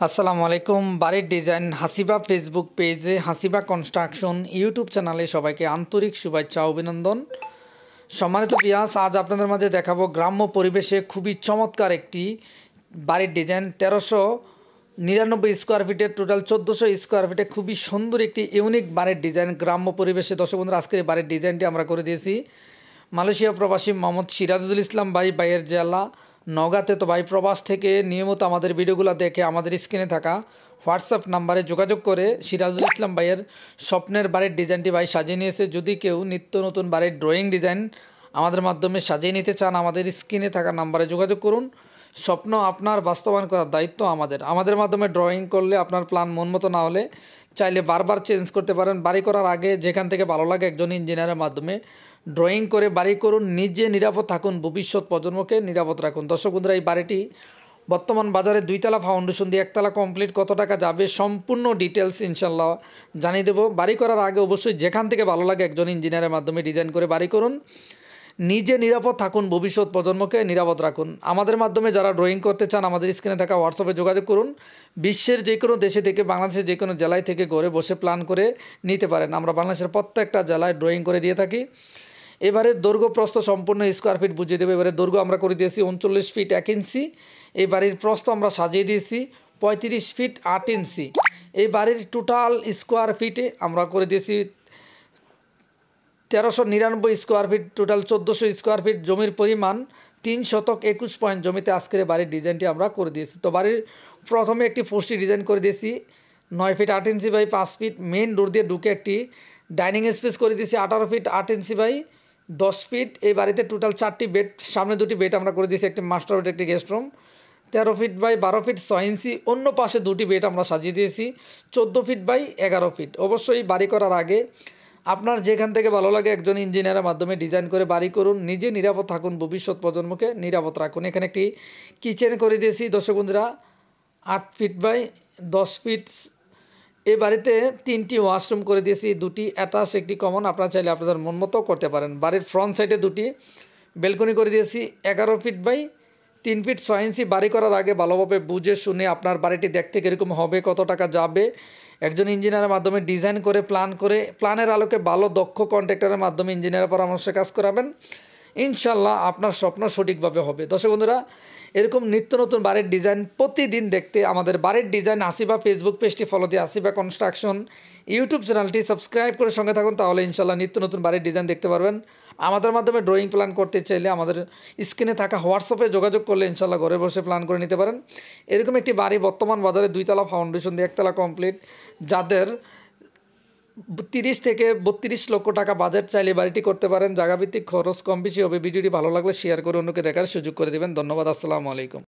আসসালামু আলাইকুম। বাড়ির ডিজাইন হাসিবা ফেসবুক পেজে, হাসিবা কনস্ট্রাকশন ইউটিউব চ্যানেলে সবাইকে আন্তরিক শুভেচ্ছা অভিনন্দন। সম্মানিত ভিউয়ার্স, আজ আপনাদের মাঝে দেখাবো গ্রাম্য পরিবেশে খুবই চমৎকার একটি বাড়ির ডিজাইন। 1399 স্কোয়ার ফিটের, টোটাল 1400 স্কোয়ার ফিটে খুবই সুন্দর একটি ইউনিক বাড়ির ডিজাইন গ্রাম্য পরিবেশে। দর্শক বন্ধুরা, আজকের এই বাড়ির ডিজাইনটি আমরা করে দিয়েছি মালয়েশিয়া প্রবাসী মোহাম্মদ সিরাজুল ইসলাম ভাইয়ের জেলা নওগাঁতে। তো ভাই প্রবাস থেকে নিয়মিত আমাদের ভিডিওগুলো দেখে আমাদের স্ক্রিনে থাকা হোয়াটসঅ্যাপ নাম্বারে যোগাযোগ করে সিরাজুল ইসলাম ভাইয়ের স্বপ্নের বাড়ির ডিজাইনটি ভাই সাজিয়ে নিয়েছে। যদি কেউ নিত্য নতুন বাড়ির ড্রয়িং ডিজাইন আমাদের মাধ্যমে সাজিয়ে নিতে চান, আমাদের স্ক্রিনে থাকা নাম্বারে যোগাযোগ করুন। স্বপ্ন আপনার, বাস্তবায়ন করার দায়িত্ব আমাদের মাধ্যমে ড্রয়িং করলে আপনার প্ল্যান মন মতো না হলে চাইলে বারবার চেঞ্জ করতে পারেন। বাড়ি করার আগে যেখান থেকে ভালো লাগে একজন ইঞ্জিনিয়ারের মাধ্যমে ড্রয়িং করে বাড়ি করুন। নিজে নিরাপদ থাকুন, ভবিষ্যৎ প্রজন্মকে নিরাপদ রাখুন। দর্শক বন্ধুরা, এই বাড়িটি বর্তমান বাজারে 2 তলা ফাউন্ডেশন দিয়ে 1 তলা কমপ্লিট, কত টাকা যাবে সম্পূর্ণ ডিটেলস ইনশাল্লাহ জানিয়ে দেবো। বাড়ি করার আগে অবশ্যই যেখান থেকে ভালো লাগে একজন ইঞ্জিনিয়ারের মাধ্যমে ডিজাইন করে বাড়ি করুন। নিজে নিরাপদ থাকুন, ভবিষ্যৎ প্রজন্মকে নিরাপদ রাখুন। আমাদের মাধ্যমে যারা ড্রয়িং করতে চান আমাদের স্ক্রিনে থাকা হোয়াটসঅ্যাপে যোগাযোগ করুন। বিশ্বের যে কোনো দেশে থেকে, বাংলাদেশের যে কোনো জেলায় থেকে ঘরে বসে প্ল্যান করে নিতে পারেন। আমরা বাংলাদেশের প্রত্যেকটা জেলায় ড্রয়িং করে দিয়ে থাকি। এবারে দৈর্ঘ্য প্রস্থ সম্পূর্ণ স্কোয়ার ফিট বুঝিয়ে দেবো। এবারে দৈর্ঘ্য আমরা করে দিয়েছি 39 ফিট 1 ইঞ্চি। এই বাড়ির প্রস্থ আমরা সাজিয়ে দিয়েছি 35 ফিট 8 ইঞ্চি। এই বাড়ির টোটাল স্কোয়ার ফিটে আমরা করে দিয়েছি 1399 square feet, total 1400 square feet. জমির পরিমাণ 3 শতক 21 পয়েন্ট জমিতে আজকের বাড়ির ডিজাইনটি আমরা করে দিয়েছি। তো বাড়ির প্রথমে একটি পোস্টি ডিজাইন করে দিয়েছি 9 feet 8 inch by 5 feet. Main door দিয়ে ঢুকে একটি ডাইনিং স্পেস করে দিয়েছি 18 ফিট 8 ইঞ্চি বাই 10 ফিট। এই বাড়িতে টোটাল 4টি বেড, সামনে 2টি বেড আমরা করে দিয়েছি, একটি মাস্টার বেড একটি guest room. 13 feet by 12 feet 6 inch. অন্য পাশে 2টি বেড আমরা সাজিয়ে দিয়েছি 14 ফিট বাই 11 ফিট। অবশ্যই বাড়ি করার আগে আপনার যেখান থেকে ভালো লাগে একজন ইঞ্জিনিয়ারের মাধ্যমে ডিজাইন করে বাড়ি করুন। নিজে নিরাপদ থাকুন, ভবিষ্যৎ প্রজন্মকে নিরাপদ রাখুন। এখানে একটি কিচেন করে দিয়েছি দর্শক বন্ধুরা 8 ফিট বাই 10 ফিট। এই বাড়িতে 3টি ওয়াশরুম করে দিয়েছি, 2টি অ্যাটাচ একটি কমন। আপনারা চাইলে আপনাদের মন মতো করতে পারেন। বাড়ির ফ্রন্ট সাইডে 2টি ব্যালকনি করে দিয়েছি 11 ফিট বাই 3 ফিট 6 ইঞ্চি। বাড়ি করার আগে ভালোভাবে বুঝে শুনে আপনার বাড়িটি দেখতে কীরকম হবে, কত টাকা যাবে, একজন ইঞ্জিনিয়ারের মাধ্যমে ডিজাইন করে প্ল্যানের আলোকে ভালো দক্ষ কন্ট্রাক্টরের মাধ্যমে ইঞ্জিনিয়ারের পরামর্শে কাজ করাবেন। ইনশাল্লাহ আপনার স্বপ্ন সঠিকভাবে হবে। দর্শক বন্ধুরা, এরকম নিত্য নতুন বাড়ির ডিজাইন প্রতিদিন দেখতে আমাদের বাড়ির ডিজাইন হাসিবা ফেসবুক পেজটি ফলো দিয়ে হাসিবা কনস্ট্রাকশন ইউটিউব চ্যানেলটি সাবস্ক্রাইব করে সঙ্গে থাকুন। তাহলে ইনশাল্লাহ নিত্য নতুন বাড়ির ডিজাইন দেখতে পারবেন। আমাদের মাধ্যমে ড্রয়িং প্ল্যান করতে চাইলে আমাদের স্ক্রিনে থাকা হোয়াটসঅ্যাপে যোগাযোগ করলে ইনশাল্লাহ ঘরে বসে প্ল্যান করে নিতে পারেন। এরকম একটি বাড়ি বর্তমান বাজারে 2 তলা ফাউন্ডেশন দিয়ে 1 তলা কমপ্লিট, যাদের 30 থেকে 32 লক্ষ টাকা বাজেট, চাইলে বাড়িটি করতে পারেন। জায়গাভিত্তিক খরচ কম বেশি হবে। ভিডিওটি ভালো লাগলে শেয়ার করে অন্যকে দেখার সুযোগ করে দেবেন। ধন্যবাদ। আসসালামু আলাইকুম।